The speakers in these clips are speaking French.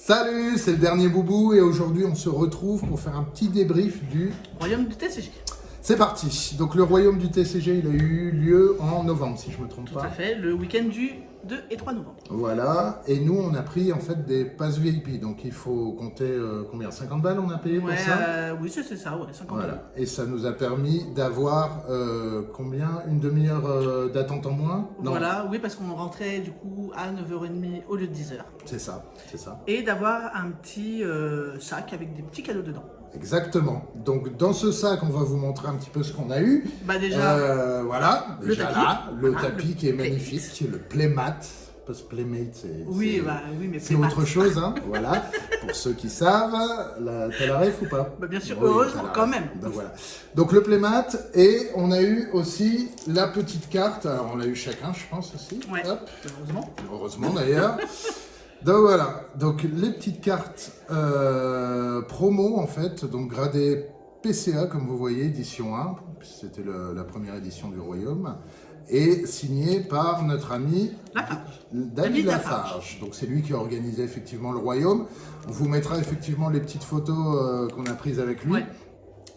Salut, c'est le dernier Boubou et aujourd'hui on se retrouve pour faire un petit débrief du Royaume du TCG. C'est parti. Donc le royaume du TCG, il a eu lieu en novembre, si je me trompe Tout pas. à fait, le week-end du 2 et 3 novembre. Voilà. Et nous, on a pris en fait des passes VIP. Donc il faut compter combien 50 balles on a payé pour ça. Oui, c'est ça, ouais, 50 Voilà. euros. Et ça nous a permis d'avoir combien une demi-heure d'attente en moins. Non. Voilà, oui, parce qu'on rentrait du coup à 9h30 au lieu de 10h. C'est ça, c'est ça. Et d'avoir un petit sac avec des petits cadeaux dedans. Exactement. Donc dans ce sac, on va vous montrer un petit peu ce qu'on a eu. Bah déjà, Voilà, le déjà tapis. là, le Voilà, tapis le qui est Playmate. magnifique, le Playmat. Parce que Playmate, c'est oui, mais c'est autre chose, hein. Voilà. Pour ceux qui savent, t'as la ref ou pas? Bah, bien sûr, Oui, heureusement t'as la quand ref. même. Donc, voilà. Donc le Playmat, et on a eu aussi la petite carte. Alors on l'a eu chacun, je pense aussi. Ouais, Hop. heureusement. Heureusement d'ailleurs. Donc voilà, donc les petites cartes promo en fait, donc gradées PCA comme vous voyez, édition 1, c'était la première édition du Royaume, et signées par notre ami Lafarge. David Lafarge. Donc c'est lui qui a organisé effectivement le Royaume. On vous mettra effectivement les petites photos qu'on a prises avec lui. Ouais.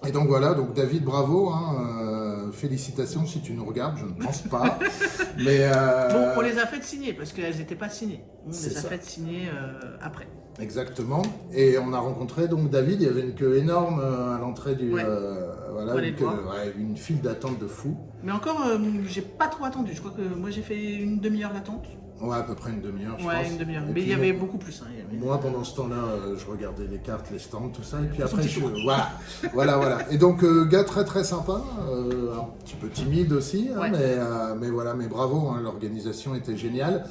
Et donc voilà, donc David, bravo, hein, félicitations si tu nous regardes, je ne pense pas. Mais Bon, on les a faites signer parce qu'elles n'étaient pas signées. On C'est les a ça. faites signer après. Exactement. Et on a rencontré donc David, il y avait une queue énorme à l'entrée du... Ouais. voilà, On allait une, le voir. une file d'attente de fou. Mais encore, j'ai pas trop attendu. Je crois que moi j'ai fait une demi-heure d'attente. Ouais, à peu près une demi-heure, je pense. Ouais, une demi-heure. Et Mais puis il y avait moi- beaucoup plus. Hein. Il y avait- Moi, pendant ce temps-là, je regardais les cartes, les stands, tout ça. Et puis Son après, petit tour. voilà. Et donc, gars très très sympa, un petit peu timide aussi, hein, Ouais. mais voilà, mais bravo, hein, l'organisation était géniale.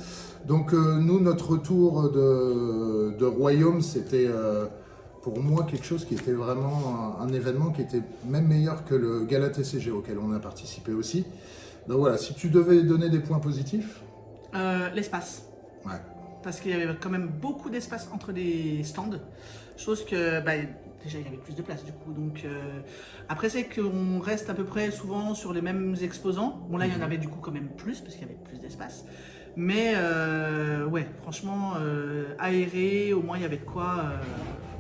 Donc, nous, notre retour de Royaume, c'était pour moi quelque chose qui était vraiment un événement qui était même meilleur que le Gala TCG auquel on a participé aussi. Donc voilà, si tu devais donner des points positifs, L'espace. ouais. Parce qu'il y avait quand même beaucoup d'espace entre les stands. Chose que, bah, déjà, il y avait plus de place du coup. Donc, après, c'est qu'on reste à peu près souvent sur les mêmes exposants. Bon, là, il y en avait du coup quand même plus parce qu'il y avait plus d'espace. Mais, ouais, franchement, aéré, au moins, il y avait de quoi,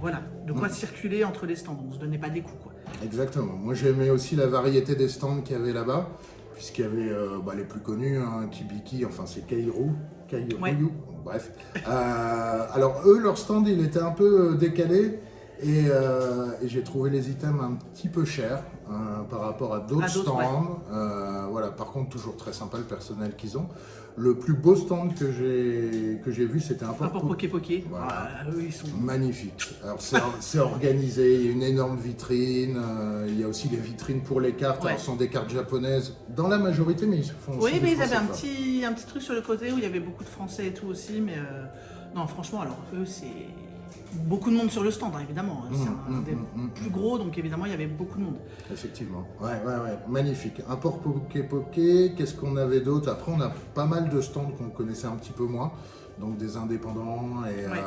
voilà, de quoi circuler entre les stands. On se donnait pas des coups, quoi. Exactement. Moi, j'aimais aussi la variété des stands qu'il y avait là-bas, puisqu'il y avait les plus connus, hein, Kibiki, enfin c'est Kairu, Ouais. bref. Alors eux, leur stand, il était un peu décalé et j'ai trouvé les items un petit peu chers par rapport à d'autres À d'autres, stands. Voilà. Par contre, toujours très sympa le personnel qu'ils ont. Le plus beau stand que j'ai vu, c'était un Pas pour Poké. Voilà. Ah, eux, ils sont. Magnifique. Alors c'est organisé, il y a une énorme vitrine, il y a aussi des vitrines pour les cartes. Ouais. Alors, ce sont des cartes japonaises dans la majorité, mais ils se font aussi Oui, des mais ils Français, avaient quoi. un petit truc sur le côté où il y avait beaucoup de Français et tout aussi, mais non, franchement, alors eux, c'est beaucoup de monde sur le stand, hein, évidemment. Hein. C'est un des plus gros, donc évidemment, il y avait beaucoup de monde. Effectivement. Ouais, magnifique. Import Poké, qu'est-ce qu'on avait d'autre? Après, on a pas mal de stands qu'on connaissait un petit peu moins, donc des indépendants, et, Ouais.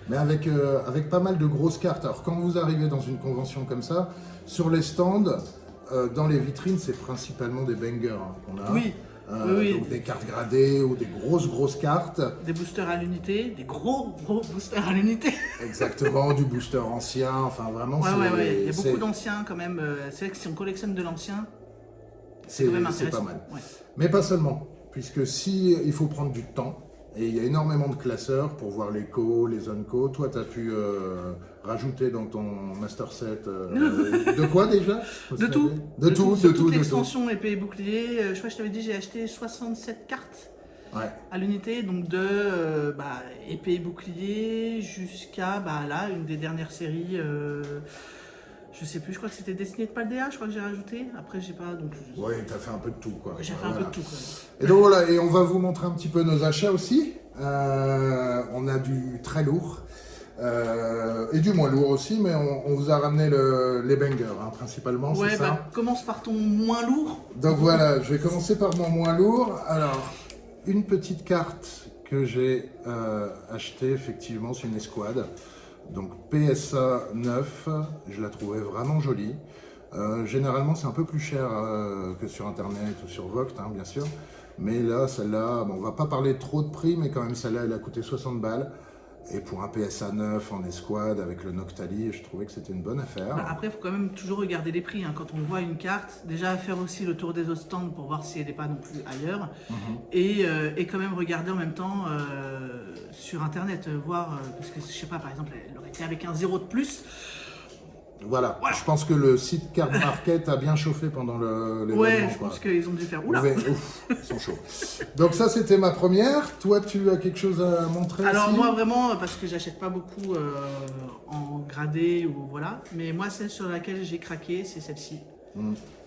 mais avec pas mal de grosses cartes. Alors, quand vous arrivez dans une convention comme ça, sur les stands, dans les vitrines, c'est principalement des bangers hein, qu'on a. Oui. Oui. Donc des cartes gradées ou des grosses cartes. Des boosters à l'unité, des gros boosters à l'unité. Exactement, du booster ancien, enfin vraiment Ouais. Il y a c'est- beaucoup d'anciens quand même. C'est vrai que si on collectionne de l'ancien, c'est quand même c'est intéressant. pas mal. Ouais. Mais pas seulement, puisque si il faut prendre du temps, et il y a énormément de classeurs pour voir les co, les unco. Toi, tu as pu rajouter dans ton master set de quoi déjà? De tout. De tout, Sur de tout, toute de tout. l'extension épée et bouclier. Je crois que je t'avais dit, j'ai acheté 67 cartes Ouais. à l'unité, donc de épée et bouclier jusqu'à là, une des dernières séries. Je sais plus, je crois que c'était Destiné de Paldea, je crois que j'ai rajouté. Après, j'ai pas. Donc, Ouais, tu as fait un peu de tout, quoi. j'ai fait un Voilà. peu de tout. Quoi. Et donc voilà, et on va vous montrer un petit peu nos achats aussi. On a du très lourd et du moins lourd aussi, mais on vous a ramené les bangers hein, principalement, Ouais, c'est ça. commence par ton moins lourd. Donc voilà, je vais commencer par mon moins lourd. Alors, une petite carte que j'ai achetée, effectivement, c'est une escouade. Donc PSA 9, je la trouvais vraiment jolie. Généralement, c'est un peu plus cher que sur Internet ou sur Vogt, hein, bien sûr. Mais là, celle-là, bon, on va pas parler trop de prix, mais quand même, celle-là, elle a coûté 60 balles. Et pour un PSA 9 en escouade avec le Noctali, je trouvais que c'était une bonne affaire. Bah, après, il faut quand même toujours regarder les prix. Hein. Quand on voit une carte, déjà faire aussi le tour des autres stands pour voir si elle n'est pas non plus ailleurs. Et quand même regarder en même temps sur Internet, voir, parce que je sais pas, par exemple, elle aurait été avec un 0 de plus. Voilà. Je pense que le site Card Market a bien chauffé pendant l'événement. Ouais, je pense qu'ils ont dû faire. Oula. Ouf, ils sont chauds. Donc ça, c'était ma première. Toi, tu as quelque chose à montrer? Alors ici? moi vraiment, parce que j'achète pas beaucoup en gradé ou voilà, mais moi celle sur laquelle j'ai craqué, c'est celle-ci.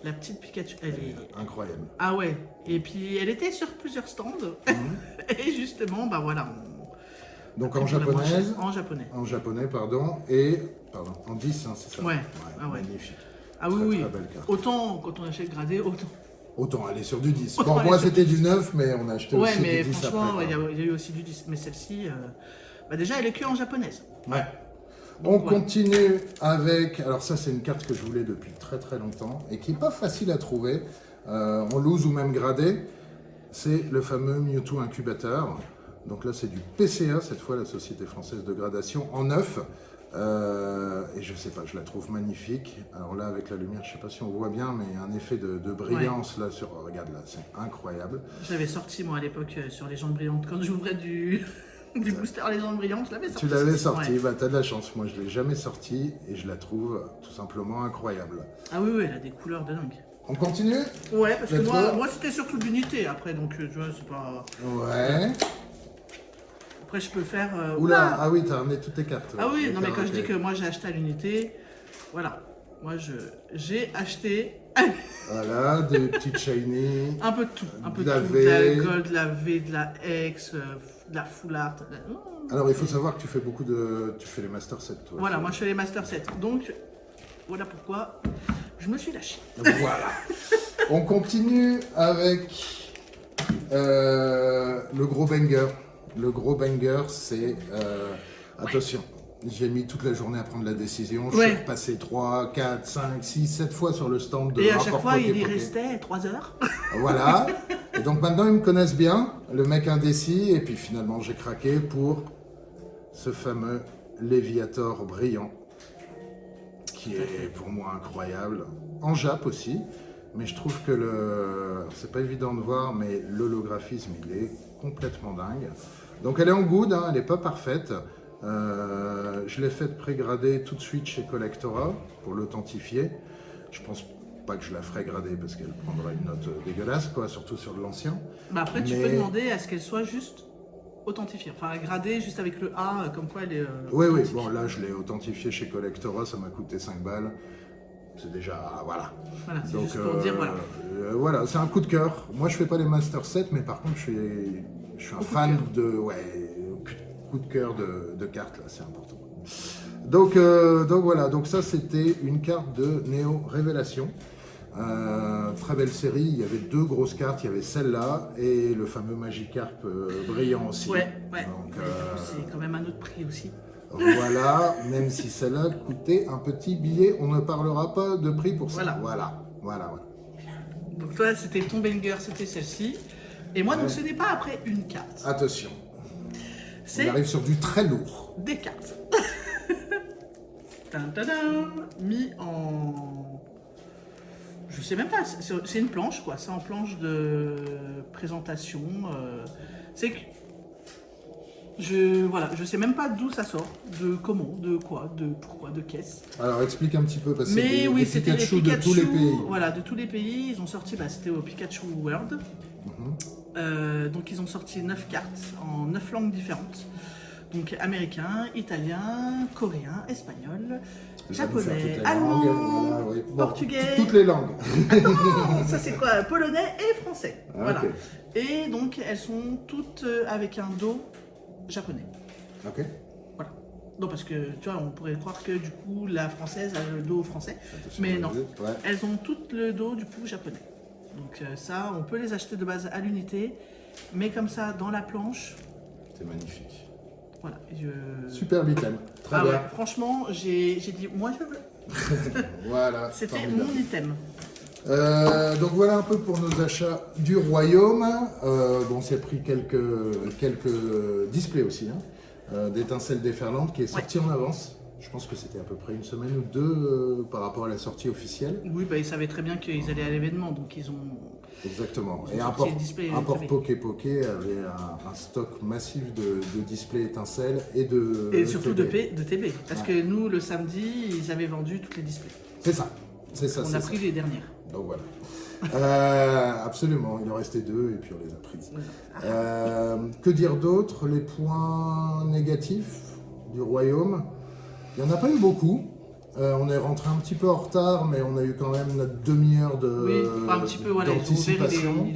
La petite Pikachu, elle est... Incroyable. Ah ouais, et puis elle était sur plusieurs stands. Et justement, bah voilà. Donc Après, en pour la moins japonais. chère, en japonais. En japonais, pardon. Et, pardon, en 10, hein, c'est ça? Ouais. Ah ouais. Magnifique. Ah Très, oui, très belle carte. autant quand on achète gradé, autant. Autant aller sur du 10. Autant Bon, aller moi, sur c'était du du 9, mais on a acheté Ouais, aussi mais du 10 franchement, après. il y a eu aussi du 10. Mais celle-ci, bah déjà, elle est que en japonaise. Ouais. Donc, On continue avec... Alors ça, c'est une carte que je voulais depuis très très longtemps et qui n'est pas facile à trouver, en loose ou même gradé. C'est le fameux Mewtwo Incubateur. Donc là, c'est du PCA, cette fois, la Société Française de Gradation, en 9. Et je sais pas, je la trouve magnifique. Alors là, avec la lumière, je sais pas si on voit bien, mais il y a un effet de brillance là sur... Regarde là, c'est incroyable. J'avais sorti, moi, à l'époque, sur Légendes Brillantes, quand j'ouvrais du booster Légendes Brillantes, je l'avais sorti. Tu l'avais sorti, Ouais. bah t'as de la chance. Moi, je l'ai jamais sorti et je la trouve tout simplement incroyable. Ah oui, elle a des couleurs de dingue. On continue? Ouais, parce que Let's go. moi c'était surtout l'unité après, donc tu vois, c'est pas... Ouais. Après, je peux faire... Oula, ah oui, t'as ramené toutes tes cartes. Ah oui, non mais D'accord, quand je dis ok. que moi j'ai acheté à l'unité, voilà. Moi j'ai acheté Voilà, des petites shiny. un peu de tout. Un peu De de la tout. V. De la gold, de la V, de la X, de la full art. Alors, il faut savoir que tu fais beaucoup de... Tu fais les Master 7, toi. Voilà, moi je fais les Master 7. Donc, voilà pourquoi je me suis lâché. Voilà. On continue avec le gros banger. Le gros banger, c'est... attention, j'ai mis toute la journée à prendre la décision. Je Ouais. suis passé 3, 4, 5, 6, 7 fois sur le stand de Et à chaque Rapport fois, Poké il y Poké. restait 3 heures. Voilà. Et donc maintenant, ils me connaissent bien, le mec indécis. Et puis finalement, j'ai craqué pour ce fameux Léviator brillant, qui est pour moi incroyable. En Jap aussi. Mais je trouve que c'est pas évident de voir, mais l'holographisme, il est complètement dingue. Donc elle est en good, hein, elle n'est pas parfaite. Je l'ai faite pré-grader tout de suite chez Collectora pour l'authentifier. Je pense pas que je la ferai grader parce qu'elle prendra une note dégueulasse, quoi, surtout sur de l'ancien. Bah après, tu Mais- peux demander à ce qu'elle soit juste authentifiée. Enfin, gradée juste avec le A, comme quoi elle est. Oui, oui, authentique. bon là je l'ai authentifié chez Collectora, ça m'a coûté 5 balles. C'est déjà, voilà. Voilà, c'est Donc, juste pour dire, voilà. voilà, c'est un coup de cœur. Moi, je fais pas les Master 7, mais par contre, je suis un fan de, coup de cœur de cartes, là, c'est important. Donc voilà, donc ça, c'était une carte de Néo Révélation. Très belle série, il y avait 2 grosses cartes, il y avait celle-là et le fameux Magikarp brillant aussi. Ouais. Donc, Mais du coup, c'est quand même un autre prix aussi. voilà, même si celle-là coûtait un petit billet, on ne parlera pas de prix pour ça. Voilà. Donc toi, c'était ton banger, c'était celle-ci. Et moi, donc ce n'est pas après une carte. Attention, on C'est arrive sur du très lourd. des cartes. Tadam, mis en... Je sais même pas, c'est une planche quoi, c'est en planche de présentation. C'est que... Je sais même pas d'où ça sort, de comment, de quoi, de pourquoi, de qu'est-ce. Alors explique un petit peu parce que Mais c'est oui, des c'était les Pikachu Pikachu de tous les pays. Voilà, de tous les pays. Ils ont sorti, c'était au Pikachu World. Donc ils ont sorti 9 cartes en 9 langues différentes. Donc américain, italien, coréen, espagnol, Ça va nous faire toutes japonais, les allemand, langues, voilà, oui. Bon, portugais. toutes les langues. Attends, ça c'est quoi? Polonais et français. Ah, Voilà. ok. Et donc elles sont toutes avec un dos japonais. Ok. Voilà. Non, parce que tu vois, on pourrait croire que du coup la française a le dos français. Attention, Mais non. Ouais. Elles ont toutes le dos du coup japonais. Donc ça, on peut les acheter de base à l'unité, mais comme ça, dans la planche, C'est magnifique. voilà. Super item. Très Ah bien. ouais, franchement, j'ai dit, moi je veux. Voilà. C'était formidable. mon item. Donc voilà un peu pour nos achats du royaume. Bon, c'est pris quelques displays aussi. Hein. d'étincelles déferlantes qui est sorti en avance. Je pense que c'était à peu près une semaine ou deux par rapport à la sortie officielle. Oui, bah, ils savaient très bien qu'ils allaient à l'événement, donc ils ont... Exactement. Ils Et ont sorti les displays Import TV. Poké avait un stock massif de displays étincelles et surtout TB. de TB. Parce que nous, le samedi, ils avaient vendu toutes les displays. C'est ça. C'est ça. On a pris les dernières. Donc voilà. Absolument, il en restait deux et puis on les a prises. Que dire d'autre? Les points négatifs du royaume, il n'y en a pas eu beaucoup. On est rentré un petit peu en retard, mais on a eu quand même notre demi-heure Un petit peu, voilà. Ils ont ouvert, d'anticipation.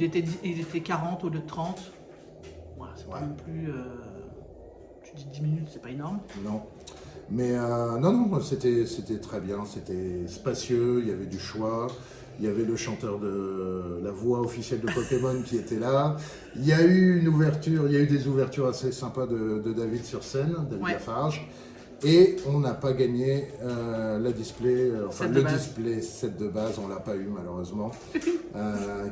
il était 40 au lieu de 30. Voilà, c'est pas non plus... tu dis 10 minutes, c'est pas énorme. Non. Mais non, c'était très bien, c'était spacieux, il y avait du choix. Il y avait le chanteur de la voix officielle de Pokémon qui était là. Il y a eu une ouverture, il y a eu des ouvertures assez sympas de David sur scène, David Lafarge. Et on n'a pas gagné le display set de base, on l'a pas eu malheureusement.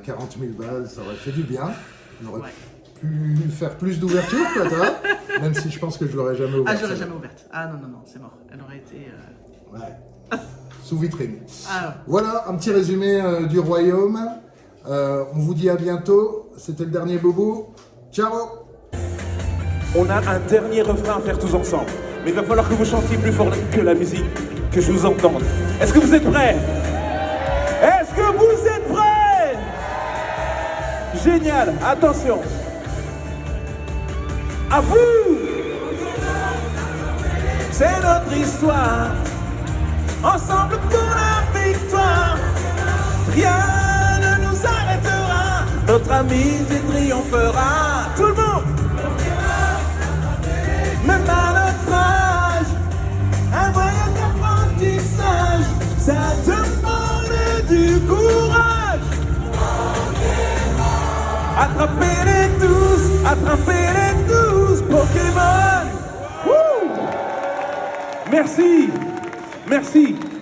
40 000 balles, ça aurait fait du bien. On aurait pu faire plus d'ouvertures, peut-être, même si je pense que je l'aurais jamais ouverte. Ah, je l'aurais jamais ouverte. Ah non, c'est mort. Elle aurait été... Sous vitrine. Ah. Voilà un petit résumé du royaume. On vous dit à bientôt. C'était le dernier bobo. Ciao. On a un dernier refrain à faire tous ensemble. Mais il va falloir que vous chantiez plus fort que la musique, que je vous entende. Est-ce que vous êtes prêts? Est-ce que vous êtes prêts? Génial, attention. À vous. C'est notre histoire. Ensemble pour la victoire. Rien ne nous arrêtera. Notre amitié triomphera. Tout le monde. Même à notre âge, un voyage d'apprentissage, ça demande du courage. Attrapez-les tous, Pokémon. Wouh. Merci.